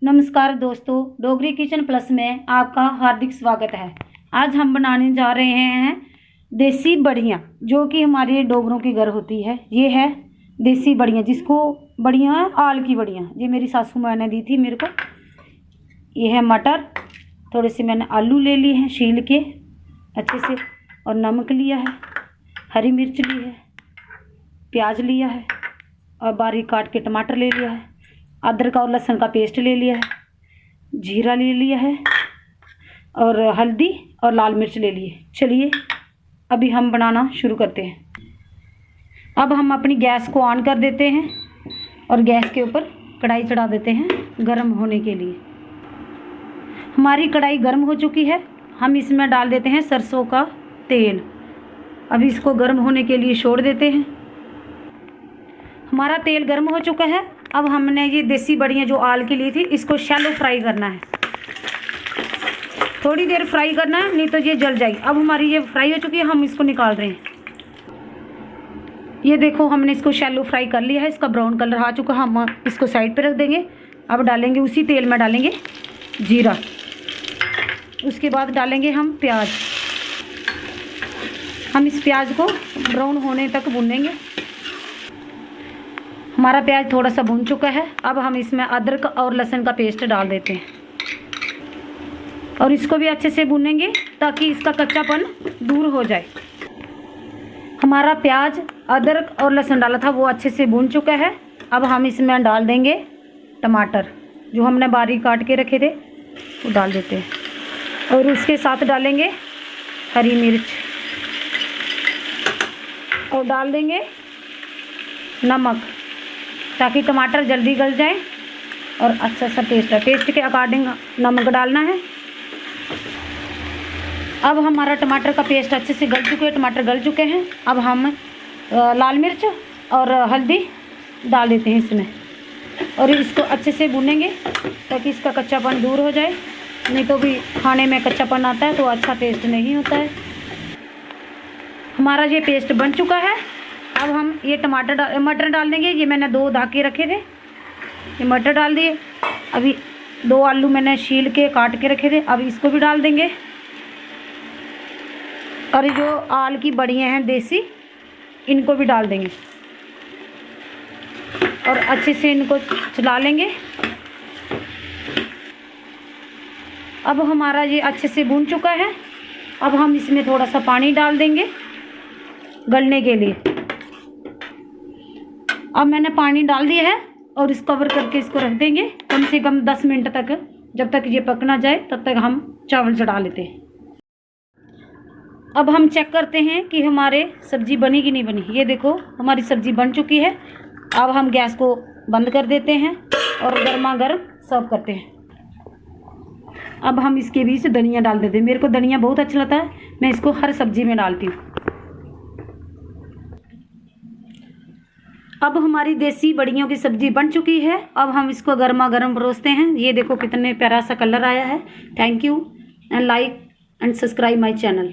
नमस्कार दोस्तों, Dogri kitchen plus में आपका हार्दिक स्वागत है। आज हम बनाने जा रहे हैं देसी बड़ियाँ, जो कि हमारे डोगरों की घर होती है। ये है देसी बड़ियाँ, जिसको बड़ियाँ आल की बड़ियाँ, ये मेरी सासू माँ ने दी थी मेरे को। ये है मटर, थोड़े से मैंने आलू ले लिए हैं छील के अच्छे से, और नमक लिया है, हरी मिर्च ली है, प्याज लिया है, और बारीक काट के टमाटर ले लिया है, अदरक और लहसुन का पेस्ट ले लिया है, जीरा ले लिया है, और हल्दी और लाल मिर्च ले लिए। चलिए अभी हम बनाना शुरू करते हैं। अब हम अपनी गैस को ऑन कर देते हैं और गैस के ऊपर कढ़ाई चढ़ा देते हैं गर्म होने के लिए। हमारी कढ़ाई गर्म हो चुकी है। हम इसमें डाल देते हैं सरसों का तेल। अभी इसको गर्म होने के लिए छोड़ देते हैं। हमारा तेल गर्म हो चुका है। अब हमने ये देसी बड़ियाँ जो आल की ली थी, इसको शैलो फ्राई करना है। थोड़ी देर फ्राई करना है, नहीं तो ये जल जाएगी। अब हमारी ये फ्राई हो चुकी है, हम इसको निकाल रहे हैं। ये देखो, हमने इसको शैलो फ्राई कर लिया है। इसका ब्राउन कलर आ चुका है। हम इसको साइड पे रख देंगे। अब डालेंगे उसी तेल में डालेंगे जीरा, उसके बाद डालेंगे हम प्याज। हम इस प्याज को ब्राउन होने तक भूनेंगे। हमारा प्याज थोड़ा सा भून चुका है। अब हम इसमें अदरक और लहसुन का पेस्ट डाल देते हैं और इसको भी अच्छे से भूनेंगे ताकि इसका कच्चापन दूर हो जाए। हमारा प्याज, अदरक और लहसुन डाला था, वो अच्छे से भून चुका है। अब हम इसमें डाल देंगे टमाटर, जो हमने बारीक काट के रखे थे, वो डाल देते हैं। और उसके साथ डालेंगे हरी मिर्च और डाल देंगे नमक, ताकि टमाटर जल्दी गल जाए और अच्छा सा टेस्ट है। टेस्ट के अकॉर्डिंग नमक डालना है। अब हमारा टमाटर का पेस्ट अच्छे से गल चुके हैं, टमाटर गल चुके हैं। अब हम लाल मिर्च और हल्दी डाल देते हैं इसमें और इसको अच्छे से भूनेंगे ताकि इसका कच्चापन दूर हो जाए। नहीं तो भी खाने में कच्चापन आता है तो अच्छा टेस्ट नहीं होता है। हमारा ये पेस्ट बन चुका है। अब हम ये मटर डाल देंगे। ये मैंने 2 धाके रखे थे, ये मटर डाल दिए। अभी 2 आलू मैंने छील के काट के रखे थे, अब इसको भी डाल देंगे। और जो आल की बड़ियाँ हैं देसी, इनको भी डाल देंगे और अच्छे से इनको चला लेंगे। अब हमारा ये अच्छे से भून चुका है। अब हम इसमें थोड़ा सा पानी डाल देंगे गलने के लिए। अब मैंने पानी डाल दिया है और इस कवर करके इसको रख देंगे कम से कम 10 मिनट तक। जब तक ये पक ना जाए तब तक हम चावल चढ़ा लेते हैं। अब हम चेक करते हैं कि हमारे सब्जी बनी कि नहीं बनी। ये देखो, हमारी सब्जी बन चुकी है। अब हम गैस को बंद कर देते हैं और गर्मा गर्म सर्व करते हैं। अब हम इसके बीच धनिया डाल देते हैं। मेरे को धनिया बहुत अच्छा लगता है, मैं इसको हर सब्जी में डालती हूँ। अब हमारी देसी बड़ियों की सब्जी बन चुकी है। अब हम इसको गर्मा गर्म परोसते हैं। ये देखो कितने प्यारा सा कलर आया है। Thank you and like and subscribe my channel.